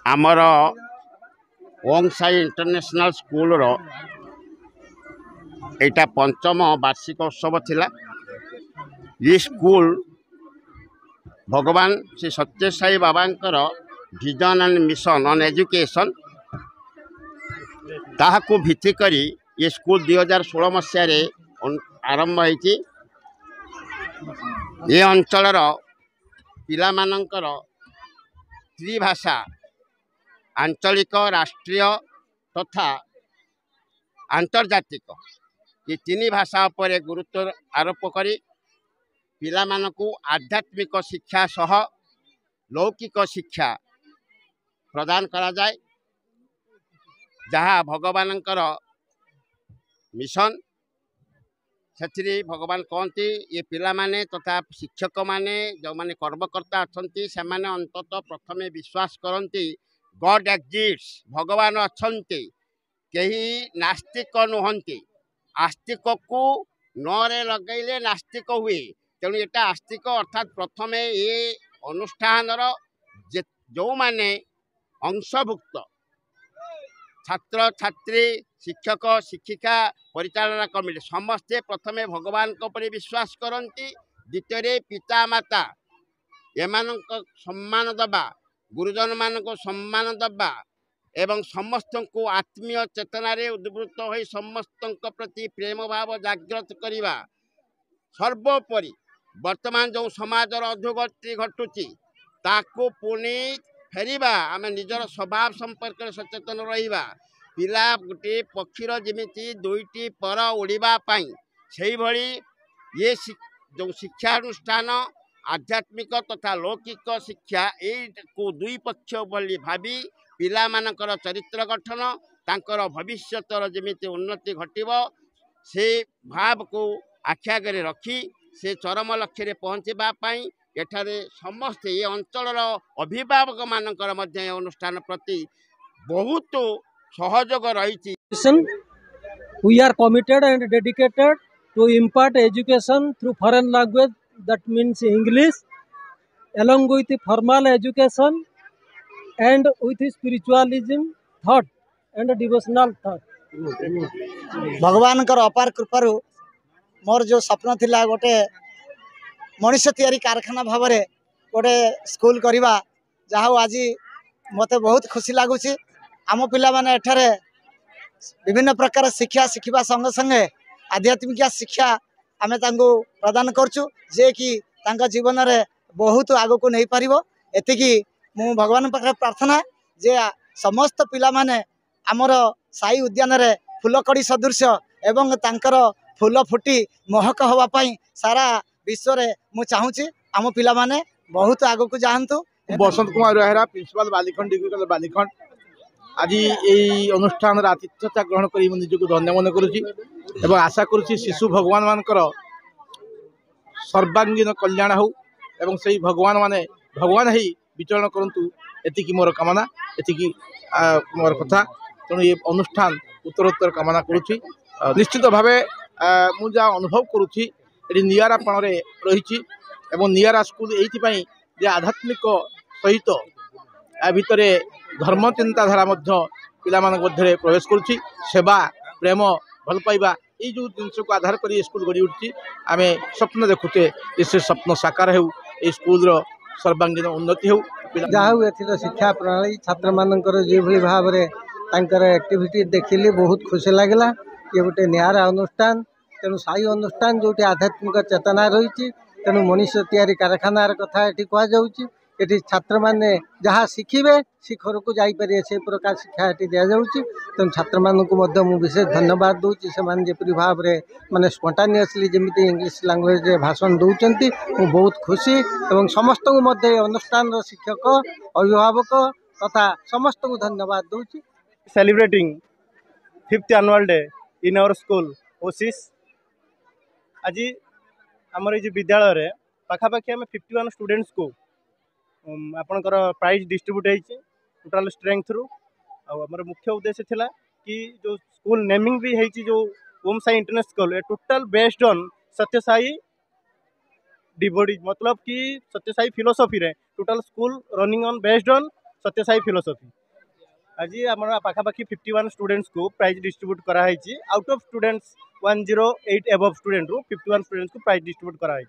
आमर ओंग Sai international school रो एटा पंचम वार्षिक उत्सव थिला। ये स्कूल भगवान श्री सत्य साई बाबांकर vision and mission on education ताहाकू भित्ति करी ये स्कूल 2016 मसीह आरंभ होईची। ये अंचल पिला मानकर त्रिभाषा आंचलिक राष्ट्रीय तथा आंतर्जातिक ये तीन भाषा पर गुरुत्व आरोप करी पिला मानकू आध्यात्मिक शिक्षा सह लौकिक शिक्षा प्रदान करा जाए, जहाँ भगवानंकर मिशन से भगवान कहते ये पिला माने तथा शिक्षक माने जो माने कर्मकर्ता अच्छी से अंततः प्रथमे विश्वास करती गॉड एक्जिस्ट भगवान अच्छे कहीं नास्तिक नुहंती। आस्तिक को नरे लगैले नास्तिक हुए। तेणु यहाँ आस्तिक अर्थात प्रथमे ये अनुष्ठान जो माने अंशभुक्त छात्र छात्री शिक्षक शिक्षिका परिचालना कमिटी समस्ते प्रथमे भगवान पर विश्वास करती, द्वितीय पिता माता एमान सम्मान दबा गुरुजन मान को सम्मान दबा एवं समस्त को आत्मीय चेतना रे उद्वृत्त हो समस्त प्रति प्रेम भाव जागृत करवा। सर्वोपरि वर्तमान जो समाज अधोगति घटुची ताको पुणी फेरिबा आम निजर स्वभाव संपर्क सचेतन रहिबा। पिला गोटे पक्षीर जमिति दुईटी पर उड़ीबा पाई से भली ये जो शिक्षानुष्ठान आध्यात्मिक तथा लौकिक शिक्षा को दुई पक्ष बोली भावी पिला मानकर चरित्र गठन तांकर भविष्यतर जमिति उन्नति घटिब से भाव को आखि आगे रखी से चरम लक्ष्य रे पहुँचवा पाई एठारे समस्त ये अंचल अभिभावक मानकर अनुष्ठान प्रति बहुत सहयोग रही। We are committed and dedicated to impart education through foreign language, that means English, along with the formal education and with spiritualism thought and devotional thought. भगवान कर अपार कृपारू मोर जो स्वप्न थिला गोटे मनुष्य तैयारी कारखाना भाव में गोटे स्कूल करवा जहाँ आज मत बहुत खुशी लगुच। आम पिला माने एठारे विभिन्न प्रकार शिक्षा शिखा संगे संगे आध्यात्मिक शिक्षा आमे तांको प्रदान करचु जे कि तांका जीवन रे बहुत आगो को नहीं पारिबो। एतिकी मु भगवान पाखे प्रार्थना जे समस्त पिला माने आमर साई उद्यान रे फूलकड़ी सदृश एवं तांकर फूल फुटी महक हवा पाई सारा विश्व रे मु चाहूची आम पिला माने बहुत आगो को जाहंतु। Basant Kumar Behera principal Balikhand degree college Balikhand आज यही अनुष्ठान आतिथ्यता ग्रहण कर निजक धन्य मन करुँच आशा करुँच शिशु भगवान मानकर सर्वांगीन कल्याण हो एवं से भगवान माने भगवान ही विचरण करंतु एतिकी मोर कामना एतिकी मोर कथा। तेणु ये अनुष्ठान उत्तरोत्तर कामना करुँच। निश्चित भाव मुझे अनुभव करुँच ये नियारापण रही नियारा स्कूल ये जे आध्यात्मिक सहित या भितर धर्म चिंताधारा पिला मध्य प्रवेश करुँच। सेवा प्रेम भल पाइबा ये जो जिनस को आधार कर स्कूल गढ़ी उठी आम स्वप्न देखुचे से स्वप्न साकार हो स्कूल सर्वांगीन उन्नति हो। जहाँ एथर शिक्षा प्रणाली छात्र मानकर जो भाव में एक्टिविटी देखिली बहुत खुशी लगला। ये गोटे नियारा अनुष्ठान तेणु साई अनुष्ठान जो आध्यात्मिक चेतना रही तेणु मनुष्य तैयारी कारखानार कथा ये कहुच्छी। ये छात्र मैंने जहाँ शिखिबे शिखर को जापर से प्रकार शिक्षा ये दि जाऊँगी। तेणु छात्र मानक विशेष धन्यवाद दूसरी से जपरी भाव में माने स्पॉन्टेनियसली जमी इंग्लिश लैंग्वेज भाषण दौरान बहुत खुशी और समस्त को अनुष्ठान शिक्षक अभिभावक तथा समस्त को धन्यवाद दूसरी। Celebrating 5th annual day in our school Oasis आज आमर ये विद्यालय पाखापाखि आम 51 स्टूडेंट्स को आपणकर प्राइज डिस्ट्रीब्यूट होती टोटाल स्ट्रेंथ रु। आमर मुख्य उद्देश्य थिला कि जो स्कूल नेमिंग भी होती जो ओम Sai international school total based on सत्य साई डिवोटी मतलब कि सत्य साई फिलोसफी रे total school running on based on Sathya Sai philosophy आज आम पाखापाखि 51 स्टूडेंट्स को प्राइज डिस्ट्रीब्यूट कराई out of students 108 above student रु 51 स्टूडेंट्स को प्राइज डिस्ट्रीब्यूट कराई।